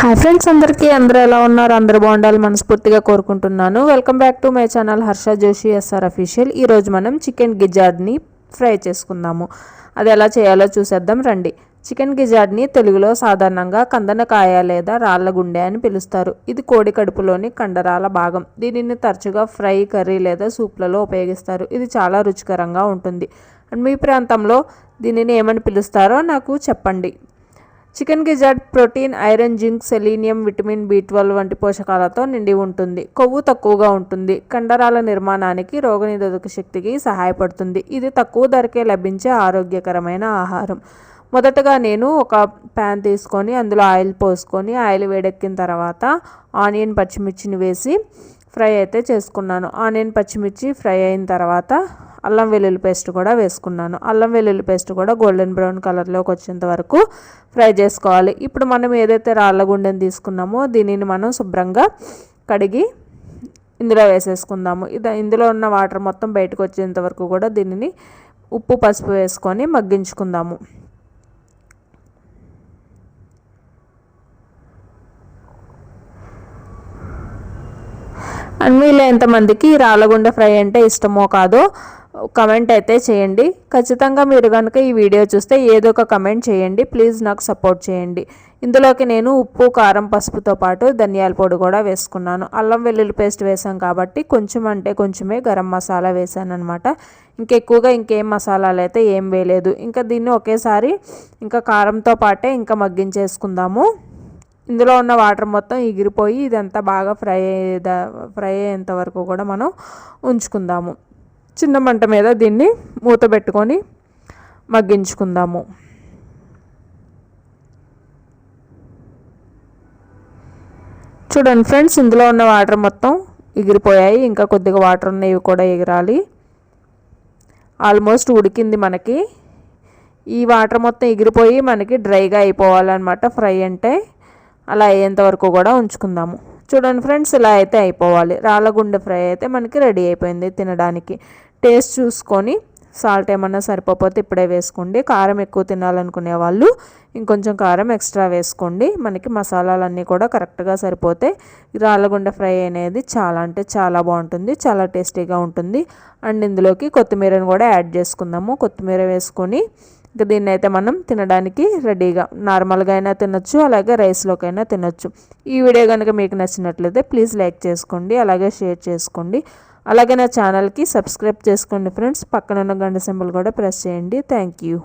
Hi friends, అందరూ ఎలా ఉన్నారు? అందరూ బాగుండాలి మనస్ఫూర్తిగా కోరుకుంటున్నాను. Welcome back to my channel Harsha Joshi SR official. ఈరోజు మనం చికెన్ గిజార్డ్ని ఫ్రై చేసుకుందాము. అది ఎలా చేయాలో చూసేద్దాం రండి. చికెన్ గిజార్డ్ని తెలుగులో సాధారణంగా కందనకాయ లేదా రాళ్ళ గుండె అని పిలుస్తారు. ఇది కోడి కడుపులోని కండరాల భాగం. దీనిని తరచుగా ఫ్రై, కర్రీ లేదా సూప్లలో ఉపయోగిస్తారు. ఇది చాలా రుచికరంగా ఉంటుంది. మీ ప్రాంతంలో దీనిని ఏమని పిలుస్తారో నాకు చెప్పండి. Chicken gizzard protein, iron, zinc, selenium, vitamin B12 వంటి పోషకాలతో నిండి ఉంటుంది. కొవ్వు తక్కువగా ఉంటుంది. కండరాల నిర్మాణానికి, రోగనిరోధక శక్తికి సహాయపడుతుంది. ఇది తక్కువ ధరకే లభించే ఆరోగ్యకరమైన ఆహారం. మొదటగా నేను ఒక ప్యాన్ తీసుకొని అందులో ఆయిల్ పోసుకొని ఆయిల్ వేడెక్కిన తర్వాత ఆనియన్, పచ్చిమిర్చిని వేసి ఫ్రై అయితే చేసుకున్నాను. ఆనియన్, పచ్చిమిర్చి ఫ్రై అయిన తర్వాత అల్లం వెల్లుల్లి పేస్ట్ కూడా వేసుకున్నాను. అల్లం వెల్లుల్లి పేస్ట్ కూడా గోల్డెన్ బ్రౌన్ కలర్లోకి వచ్చేంత వరకు ఫ్రై చేసుకోవాలి. ఇప్పుడు మనం ఏదైతే రాళ్ళ గుండెని తీసుకున్నామో దీనిని మనం శుభ్రంగా కడిగి ఇందులో వేసేసుకుందాము. ఇందులో ఉన్న వాటర్ మొత్తం బయటకు వచ్చేంత వరకు కూడా దీనిని ఉప్పు, పసుపు వేసుకొని మగ్గించుకుందాము. అండ్ మీలో ఎంతమందికి రాళ్ళగుండ ఫ్రై అంటే ఇష్టమో కాదో కమెంట్ అయితే చేయండి. ఖచ్చితంగా మీరు కనుక ఈ వీడియో చూస్తే ఏదో ఒక కమెంట్ చేయండి. ప్లీజ్ నాకు సపోర్ట్ చేయండి. ఇందులోకి నేను ఉప్పు, కారం, పసుపుతో పాటు ధనియాల పొడి కూడా వేసుకున్నాను. అల్లం వెల్లుల్లి పేస్ట్ వేసాం కాబట్టి కొంచెం అంటే కొంచెమే గరం మసాలా వేసాను అనమాట. ఇంకెక్కువగా ఇంకేం మసాలాలు అయితే ఏం వేయలేదు. ఇంకా దీన్ని ఒకేసారి ఇంకా కారంతో పాటే ఇంకా మగ్గించేసుకుందాము. ఇందులో ఉన్న వాటర్ మొత్తం ఎగిరిపోయి ఇదంతా బాగా ఫ్రై అయ్యేంత వరకు కూడా మనం ఉంచుకుందాము. చిన్న మంట మీద దీన్ని మూత పెట్టుకొని మగ్గించుకుందాము. చూడండి ఫ్రెండ్స్, ఇందులో ఉన్న వాటర్ మొత్తం ఎగిరిపోయాయి. ఇంకా కొద్దిగా వాటర్ ఉన్నాయి, ఇవి కూడా ఎగిరాలి. ఆల్మోస్ట్ ఉడికింది మనకి. ఈ వాటర్ మొత్తం ఎగిరిపోయి మనకి డ్రైగా అయిపోవాలన్నమాట ఫ్రై అంటే. అలా అయ్యేంత వరకు కూడా ఉంచుకుందాము. చూడండి ఫ్రెండ్స్, ఇలా అయితే అయిపోవాలి. రాళ్ళగుండె ఫ్రై అయితే మనకి రెడీ అయిపోయింది తినడానికి. టేస్ట్ చూసుకొని సాల్ట్ ఏమన్నా సరిపోతే ఇప్పుడే వేసుకోండి. కారం ఎక్కువ తినాలనుకునే వాళ్ళు ఇంకొంచెం కారం ఎక్స్ట్రా వేసుకోండి. మనకి మసాలాలన్నీ కూడా కరెక్ట్గా సరిపోతే రాళ్ళగుండె ఫ్రై అనేది చాలా అంటే చాలా బాగుంటుంది, చాలా టేస్టీగా ఉంటుంది. అండ్ ఇందులోకి కొత్తిమీరను కూడా యాడ్ చేసుకుందాము. కొత్తిమీర వేసుకొని ఇంకా దీన్ని అయితే మనం తినడానికి రెడీగా నార్మల్గా అయినా తినొచ్చు, అలాగే రైస్లోకైనా తినొచ్చు. ఈ వీడియో కనుక మీకు నచ్చినట్లయితే ప్లీజ్ లైక్ చేసుకోండి, అలాగే షేర్ చేసుకోండి. అలాగే నా ఛానల్కి సబ్స్క్రైబ్ చేసుకోండి ఫ్రెండ్స్. పక్కన ఉన్న గంట సింబల్ కూడా ప్రెస్ చేయండి. Thank you.